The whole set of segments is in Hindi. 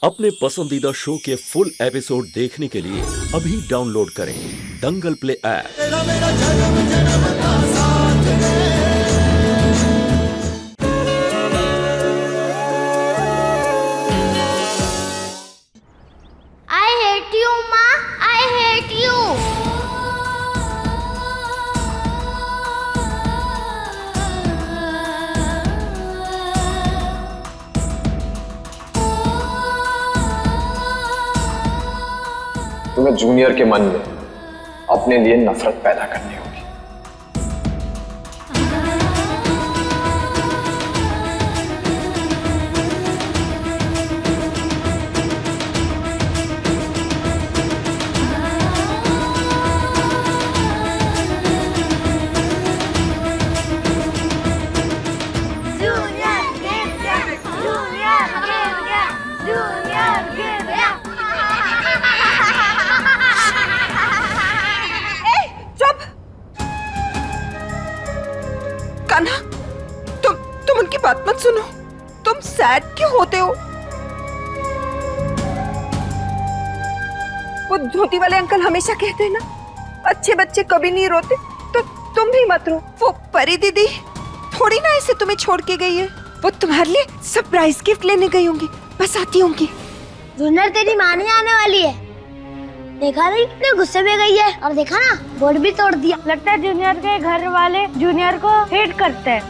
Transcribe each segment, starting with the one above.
अपने पसंदीदा शो के फुल एपिसोड देखने के लिए अभी डाउनलोड करें Dangal play app. I hate you, Ma. I hate you. तुम्हें जूनियर के मन में अपने लिए नफरत पैदा करनी होगी। Junior, give gap. Junior, give gap. Junior, give gap. चुप! कान्हा, तुम उनकी बात मत सुनो। तुम सैड क्यों होते हो? वो धोती वाले अंकल हमेशा कहते हैं ना, अच्छे बच्चे कभी नहीं रोते, तो तुम भी मत रो। वो परी दीदी थोड़ी ना ऐसे तुम्हें छोड़ के गई है। वो तुम्हारे लिए सरप्राइज गिफ्ट लेने गई होंगी, बस आती होंगी। जूनियर तेरी माँ नहीं आने वाली है। देखा नहीं कितने गुस्से में गई है, और देखा ना बोर्ड भी तोड़ दिया। लगता है जूनियर के घर वाले जूनियर को हेट करते हैं।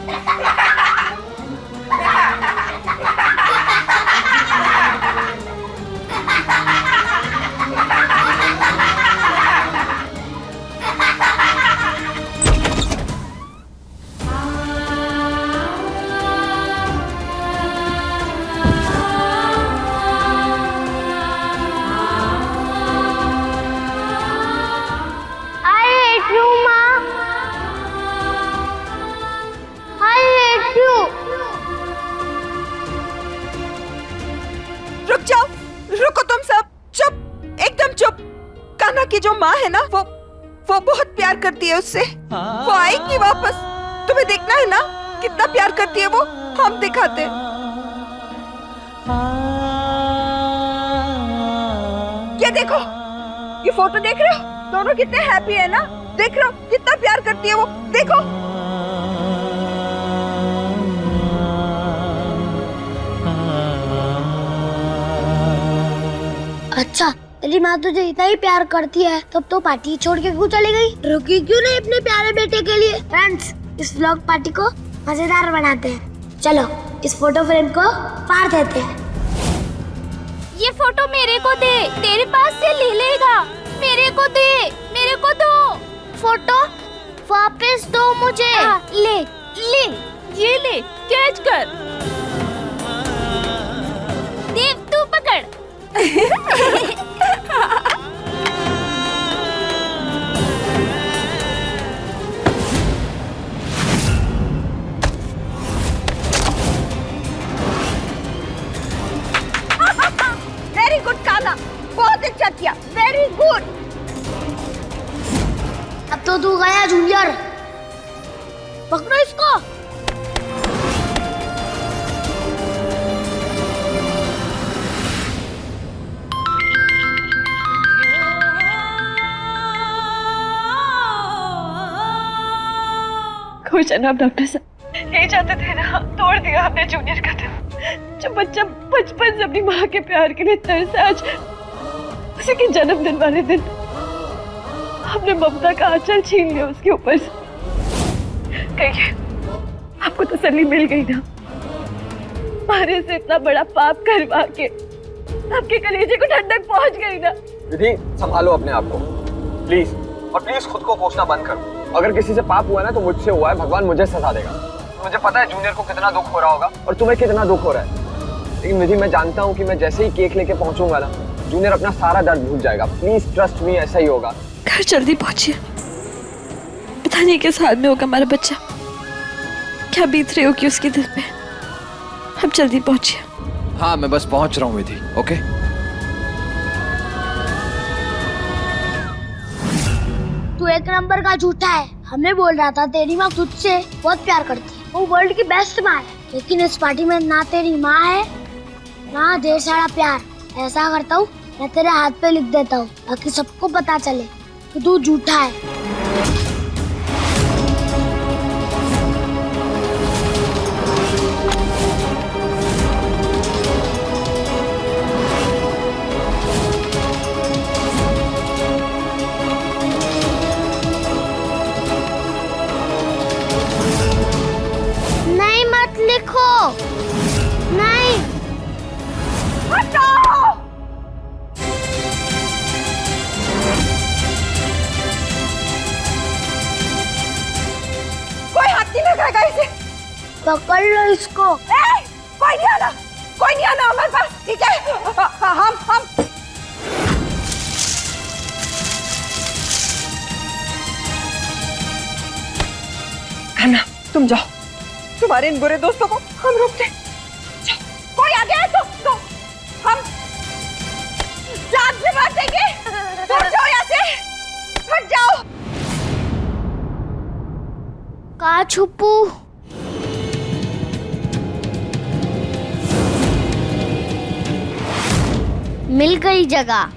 I hate you, Ma. I hate you. रुक जाओ, रुको तुम सब, चुप, एकदम चुप। कान्हा की जो माँ है ना, वो बहुत प्यार करती है उससे। वो आएगी वापस। तुम्हें देखना है ना कितना प्यार करती है वो, हम दिखाते हैं। ये देखो, ये फोटो देख रहे हो? दोनों कितने हैप्पी है ना, देख रहे हो कितना प्यार करती है वो, देखो। अच्छा, तेरी माँ तुझे इतना ही प्यार करती है, तब तो पार्टी छोड़ के क्यों चली गई? रुकी क्यों नहीं अपने प्यारे बेटे के लिए? फ्रेंड्स, इस व्लॉग पार्टी को मजेदार बनाते हैं। चलो इस फोटो फ्रेम को फाड़ देते हैं। ये फोटो मेरे को दे, तेरे पास से ले लेगा। मेरे को दे, मेरे को दो। फोटो वापस दो मुझे। ले ले, ये ले, कैच कर। देव तू पकड़। वेरी गुड कान्हा, बहुत अच्छा किया, वेरी गुड। अब तो तू गया जूनियर, पकड़ो इसको। खुश है ना आप डॉक्टर साहब? यही चाहते थे ना, तोड़ दिया हमने जूनियर का दिल। जो बच्चा बचपन से अपनी माँ के प्यार के लिए तरसा, आज उसी के जन्मदिन वाले दिन हमने ममता का आंचल छीन लिया उसके ऊपर से। कहिए, आपको तसल्ली मिल गई ना? मारे से इतना बड़ा पाप करवा के आपके कलेजे को ठंडक पहुंच गई ना? दीदी संभालो अपने आप को प्लीज, और प्लीज खुद को कोसना बंद करो। अगर किसी से पाप हुआ है ना तो मुझसे हुआ है, भगवान मुझे सजा देगा। मुझे पता है जूनियर को कितना दुख हो रहा होगा और तुम्हें कितना दुख हो रहा है, लेकिन निधि मैं जानता हूँ कि मैं जैसे ही केक लेके पहुंचूंगा ना, जूनियर अपना सारा दर्द भूल जाएगा। प्लीज ट्रस्ट मी, ऐसा ही होगा। घर जल्दी पहुंचिए, पता नहीं किस हाल में होगा हमारा बच्चा, क्या बीत रही होगी उसके दिल पे। अब जल्दी पहुंचिए। हाँ मैं बस पहुंच रहा हूँ विधि। ओके तू एक नंबर का झूठा है। हमें बोल रहा था तेरी माँ तुझसे बहुत प्यार करती है, वो वर्ल्ड की बेस्ट माँ है, लेकिन इस पार्टी में ना तेरी माँ है ना ढेर सारा प्यार। ऐसा करता हूँ, मैं तेरे हाथ पे लिख देता हूँ ताकि सबको पता चले कि तू झूठा है। नहीं, मत लिखो, नहीं। कोई हाथ नहीं लगाएगा इसे। पकड़ लो इसको। कोई नहीं आना, कोई नहीं आना हमारे पास, ठीक है? हम अन्ना, तुम जाओ, तुम्हारे इन बुरे दोस्तों को हम रोकते। कोई आ गया है तो हम जान से मार देंगे। दूर जाओ यहाँ से, हट जाओ। कहाँ छुपू? मिल गई जगह।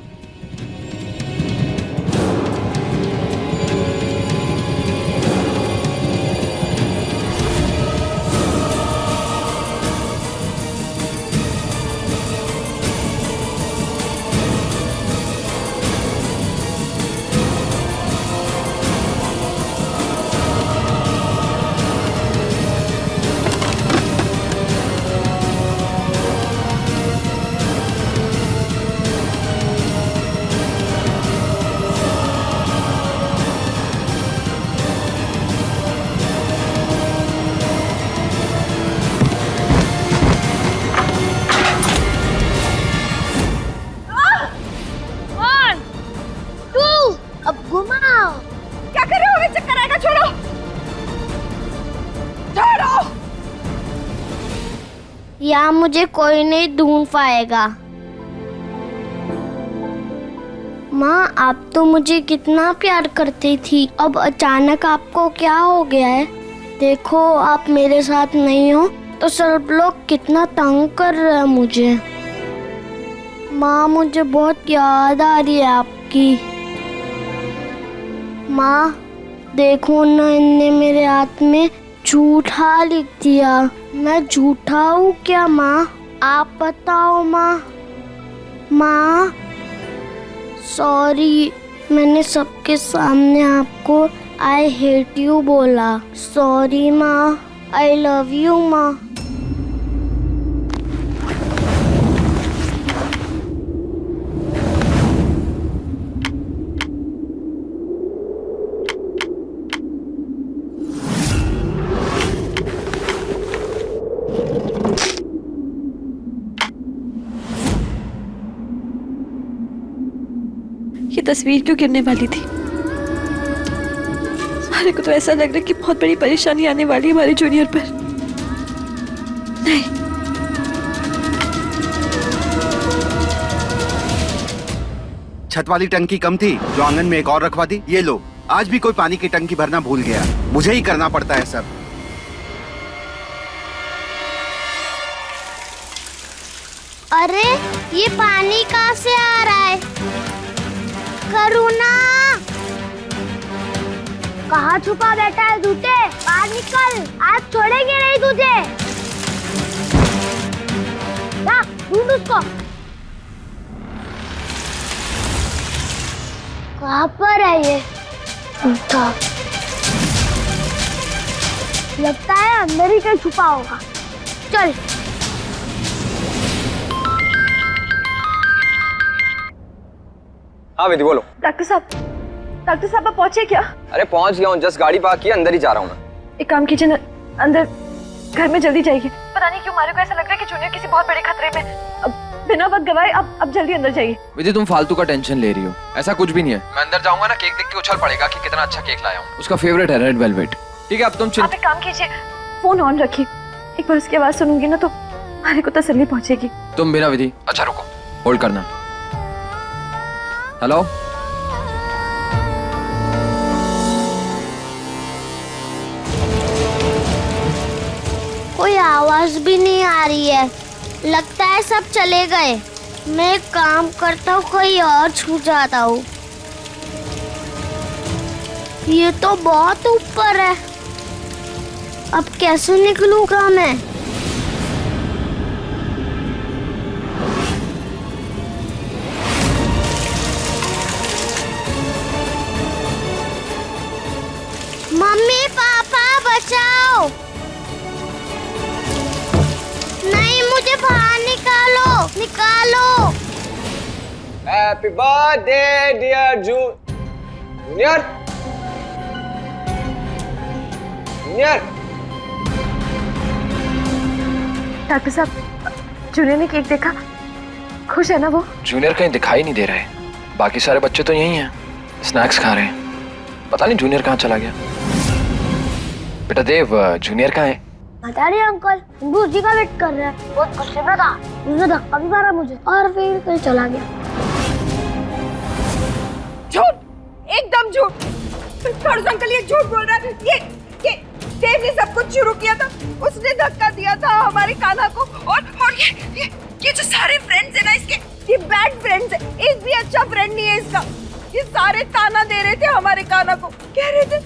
अब घुमाओ। क्या कर रहे हो? हमें चक्कर आएगा, छोड़ो छोड़ो। यहाँ मुझे कोई नहीं ढूंढ पाएगा। माँ, आप तो मुझे कितना प्यार करती थी, अब अचानक आपको क्या हो गया है? देखो, आप मेरे साथ नहीं हो तो सब लोग कितना तंग कर रहे हैं मुझे। माँ, मुझे बहुत याद आ रही है आपकी। माँ, देखो ना, इनने मेरे हाथ में झूठा लिख दिया। मैं झूठा हूँ क्या माँ? आप बताओ माँ। माँ, सॉरी, मैंने सबके सामने आपको आई हेट यू बोला। सॉरी माँ, आई लव यू माँ। ये तस्वीर क्यों गिरने वाली थी? मेरे को तो ऐसा लग रहा है कि बहुत बड़ी परेशानी आने वाली है हमारे जूनियर पर। नहीं, छत वाली टंकी कम थी जो आंगन में एक और रखवा दी। ये लो, आज भी कोई पानी की टंकी भरना भूल गया। मुझे ही करना पड़ता है सब। अरे, ये पानी कहाँ से आ रहा है? करुणा, कहाँ छुपा बैठा है झूठे? बाहर निकल, आज छोड़ेंगे नहीं तुझे। जा, ढूंढ उसको। कहाँ पर है ये झूठा? लगता है अंदर ही कहीं छुपा होगा। चल। हाँ विधि, बोलो। डॉक्टर साहब आप पहुंचे क्या? अरे पहुंच गया हूँ, जस्ट गाड़ी पार्क की, अंदर ही जा रहा हूँ मैं। एक काम कीजिए ना, अंदर घर में जल्दी जाइए। पता नहीं क्यों मारे को ऐसा लग रहा है कि जूनियर किसी बहुत बड़े खतरे में। अब बिना वक्त गवाए अब जल्दी अंदर जाइए। विधि, तुम फालतू का टेंशन ले रही हो, ऐसा कुछ भी नहीं है। मैं अंदर जाऊंगा ना, केक देख के उछल पड़ेगा कि कितना अच्छा केक लाया हूँ। उसका फेवरेट है रेड वेलवेट। ठीक है, अब तुम आप एक काम कीजिए, फोन ऑन रखिए। एक बार उसकी आवाज सुनूंगी ना तो हमारे को तसल्ली पहुंचेगी। तुम बिना विधि। अच्छा रुको, होल्ड करना। हेलो, कोई आवाज भी नहीं आ रही है। लगता है सब चले गए। मैं एक काम करता हूँ, कहीं और छू जाता हूँ। ये तो बहुत ऊपर है, अब कैसे निकलूंगा मैं? मम्मी पापा बचाओ! नहीं, मुझे बाहर निकालो, निकालो! Happy birthday dear junior. Junior, doctor साहब, जूनियर ने केक देखा, खुश है ना वो? जूनियर कहीं दिखाई नहीं दे रहे। बाकी सारे बच्चे तो यही हैं, स्नैक्स खा रहे हैं। पता नहीं जूनियर कहाँ चला गया। बेटा देव, जूनियर कहाँ है? पता नहीं अंकल, वो उसी का वेट कर रहे हैं। बहुत गुस्से में था, उसने धक्का भी मारा मुझे और फिर कहीं चला गया। झूठ, एकदम झूठ। फर्ज अंकल ये झूठ बोल रहा है। ये देव ने सब कुछ शुरू किया था, उसने धक्का दिया था हमारे कान्हा को। और ये जो सारे फ्रेंड्स है ना इसके, ये बैड फ्रेंड्स है। एक भी अच्छा फ्रेंड नहीं है इसका। ये सारे ताना दे रहे थे हमारे कान्हा को, कह रहे थे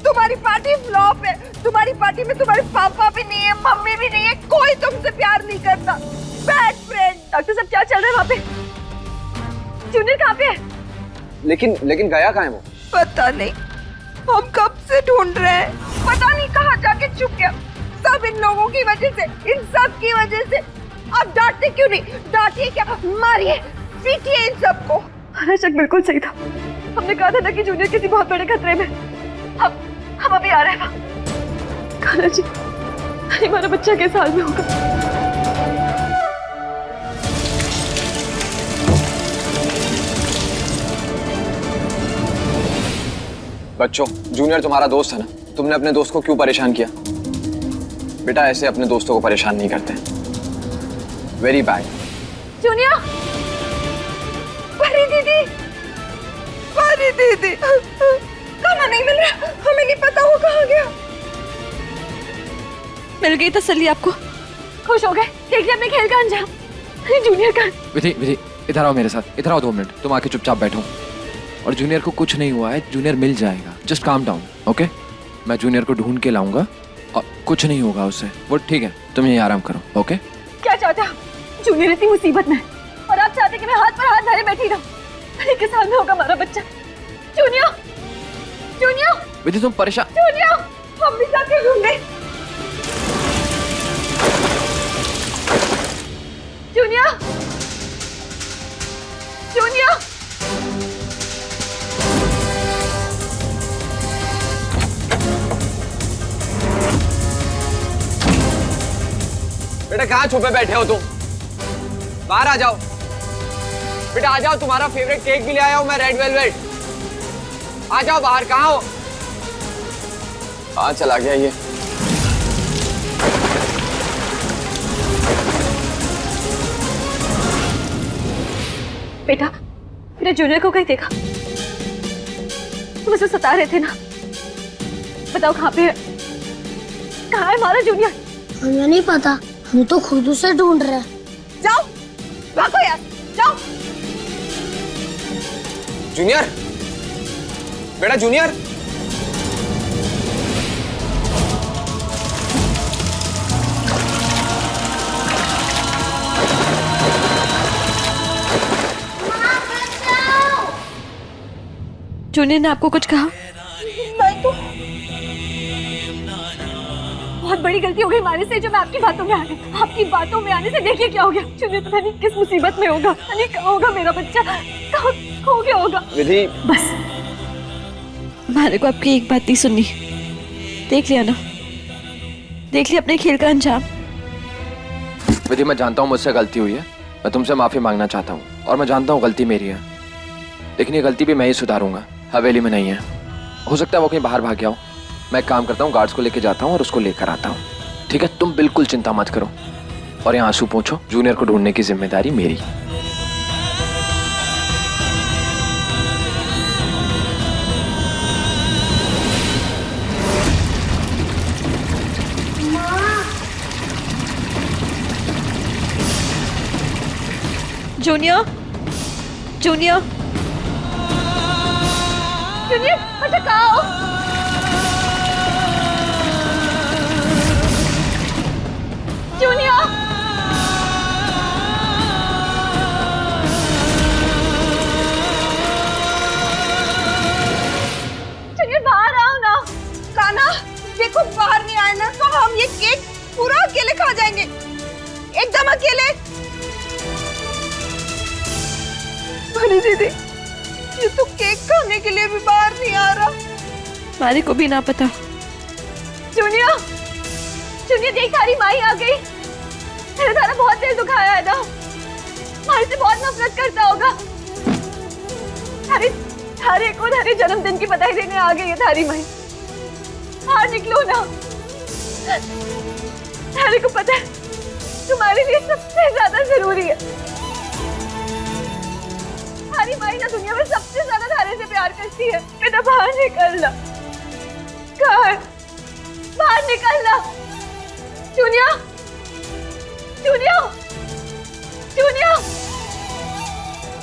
तुम्हारी पार्टी फ्लॉप है, तुम्हारी पार्टी में तुम्हारे पापा भी नहीं है, मम्मी भी नहीं है, कोई तुमसे प्यार नहीं करता। Bad friend. डॉक्टर साहब, क्या चल रहा है वहाँ पे? जूनियर कहाँ पे है? लेकिन गया कहाँ है वो? पता नहीं, हम कब से ढूंढ रहे हैं, पता नहीं कहाँ जाके छुप गया। सब इन लोगों की वजह से, इन सब की वजह से। अब डांटते क्यों नहीं? डांटिए क्या, मारिए, पीटिए इन सबको। हमारा शक बिल्कुल सही था। हमने कहा था ना कि जूनियर किसी बहुत बड़े खतरे में। हम अभी आ रहे हैं। कान्हा जी, हमारा बच्चा किस हाल में होगा? बच्चों, जूनियर तुम्हारा दोस्त है ना, तुमने अपने दोस्त को क्यों परेशान किया? बेटा ऐसे अपने दोस्तों को परेशान नहीं करते। Very bad. जूनियर, परी दीदी, परी दीदी, कान्हा नहीं मिल रहा, हमें नहीं पता वो कहाँ गया। मिल गई तसल्ली आपको? खुश हो गए? देख लिया अपने खेल का अंजाम। जूनियर का विधि, इधर आओ मेरे साथ, इधर आओ 2 मिनट। तुम आके चुपचाप बैठो। और जूनियर को कुछ नहीं हुआ है, जूनियर मिल जाएगा। Just calm down, okay? मैं जूनियर को ढूंढ के लाऊंगा और कुछ नहीं होगा उससे। वो ठीक है, तुम यहीं आराम करो, ओके? क्या चाहते हैं? जूनियर इतनी मुसीबत में है और आप चाहते कि मैं हाथ पर हाथ धरे बैठी रहूं? अरे किस हाल में होगा हमारा बच्चा? जूनियर, जूनियर, विधि तुम परेशान। जूनियर, हम भी जाके ढूंढे। जूनियर, जूनियर, बेटा कहाँ छुपे बैठे हो तुम? बाहर आ जाओ। बेटा आ जाओ, तुम्हारा फेवरेट केक भी ले आया हूं मैं, रेड वेलवेट। आ जाओ बाहर। कहाँ हो? कहाँ चला गया ये? बेटा जूनियर को कहीं देखा? तुम उसे सता रहे थे ना, बताओ कहाँ पे है? कहाँ है हमारा जूनियर? हमें नहीं पता, हम तो खुद उसे ढूंढ रहे हैं। जाओ, भागो यार, जाओ। जूनियर, बेटा जूनियर। जूनियर ने आपको कुछ कहा? नहीं तो बहुत बड़ी गलती हो गई हमारे से, जो मैं आपकी बातों में आ गई। आपकी बातों में आने से देखिए क्या हो गया। जूनियर पता नहीं किस मुसीबत में होगा, पता नहीं कहाँ होगा मेरा बच्चा, कहाँ हो गया होगा। विधि, बस हमारे को आपकी एक बात नहीं सुननी। देख लिया ना, देख लिया अपने खेल का अंजाम। विधि मैं जानता हूँ मुझसे गलती हुई है, मैं तुमसे माफी मांगना चाहता हूँ और मैं जानता हूँ गलती मेरी है, लेकिन ये गलती भी मैं ही सुधारूंगा। हवेली में नहीं है, हो सकता है वो कहीं बाहर भाग गया हो। मैं एक काम करता हूँ, गार्ड्स को लेके जाता हूँ और उसको लेकर आता हूँ, ठीक है? तुम बिल्कुल चिंता मत करो और यहाँ आंसू पोंछो। जूनियर को ढूंढने की जिम्मेदारी मेरी। जूनियर जूनियर जूनियर बच्चा कहाँ हो? जूनियर जूनियर बाहर आओ ना। काना देखो बाहर नहीं आए ना तो हम ये केक पूरा अकेले खा जाएंगे, एकदम अकेले। अरे दीदी ये तो केक खाने के लिए भी बाहर नहीं आ रहा। मारी को भी ना पता। जूनियर जूनियर देख थारी माई आ गई। मेरा थारा बहुत तेज दुखाया है ना, माई से बहुत नफरत करता होगा। थारे को थारे जन्मदिन की बधाई देने आ गई है थारी माई। बाहर निकलो ना। थारे को पता है तुम्हारे लिए सबसे ज्यादा जरूरी है। थारी माई ना दुनिया में सबसे ज्यादा थारे से प्यार करती है। बेटा बाहर निकलना, बाहर निकलना। जूनियर जूनियर जूनियर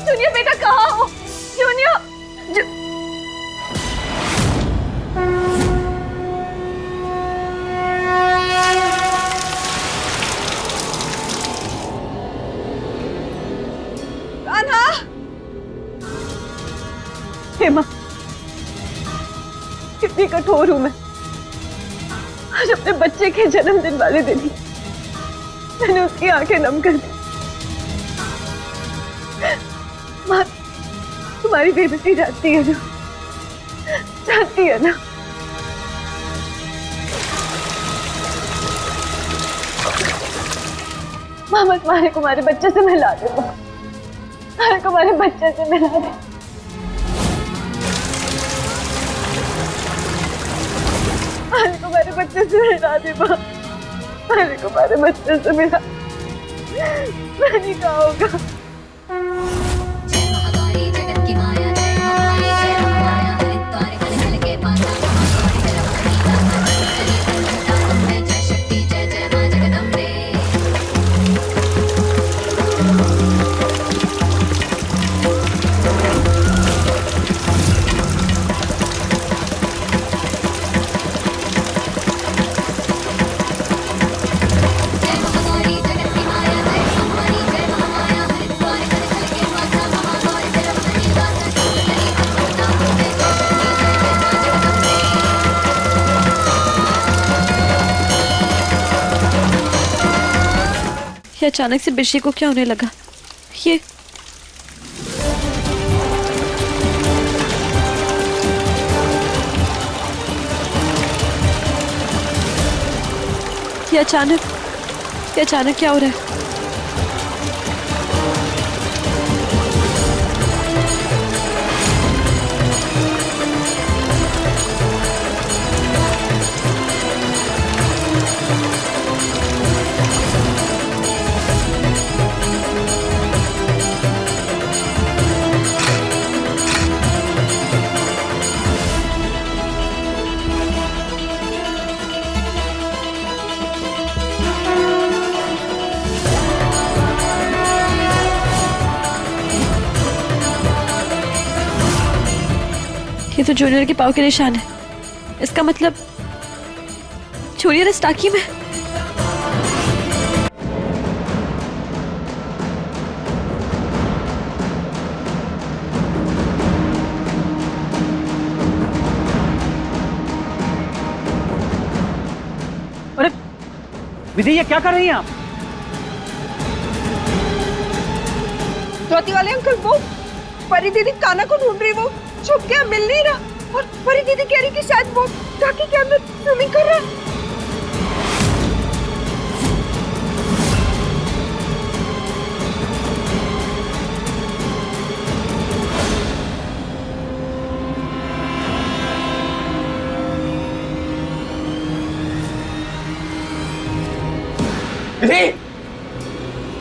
जूनियर बेटा कहाँ हो? जूनियर कान्हा हेमा कितनी कठोर हूं मैं। आज अपने बच्चे के जन्मदिन वाले दिन ही मैंने उसकी आंखें नम कर दी। माँ तुम्हारी बेबसी जानती है ना, जानती है ना। माँ मत मारे को हमारे बच्चे से मिला दे। मारे को हमारे बच्चे से मिला दे। मारे को हमारे बच्चे से मिला दे। माँ मारे को हमारे बच्चे से मिला। मैंने कहा होगा। ये अचानक से बिशी को क्या होने लगा? ये अचानक क्या हो रहा है? ये तो जूनियर के पाँव के निशान है। इसका मतलब जूनियर इस टाकी में। अरे विधि ये क्या कर रही हैं आप? चौथी वाले अंकल वो परी दीदी काना को ढूंढ रही, वो छुप गया, मिल नहीं रहा। और परी दीदी कह रही कि शायद वो टाकी के अंदर स्विमिंग कर रहा है। विधि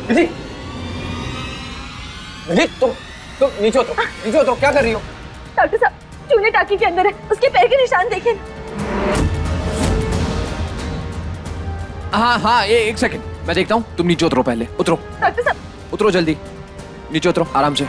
विधि विधि तुम नीचे उतरो, क्या कर रही हो? डॉक्टर साहब जूनियर टाकी के अंदर है, उसके पैर के निशान देखें। हाँ एक सेकंड मैं देखता हूँ। तुम नीचे उतरो, पहले उतरो। डॉक्टर साहब उतरो जल्दी। नीचे उतरो आराम से।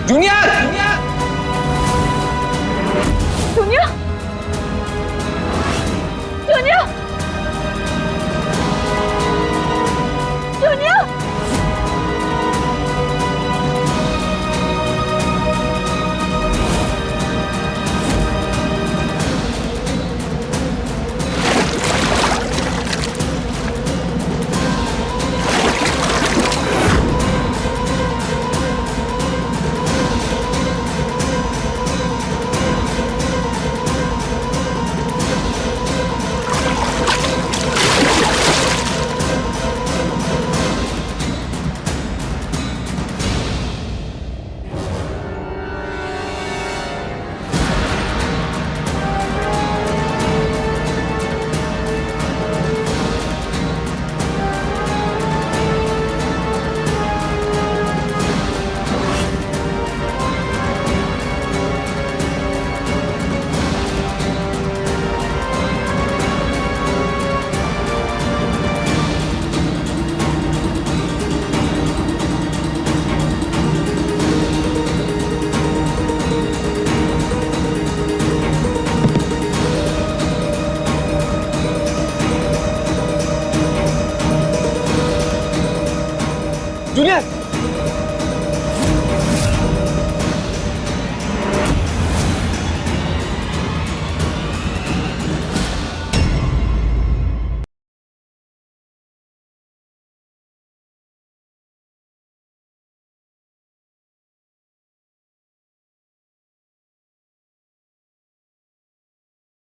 जूनियर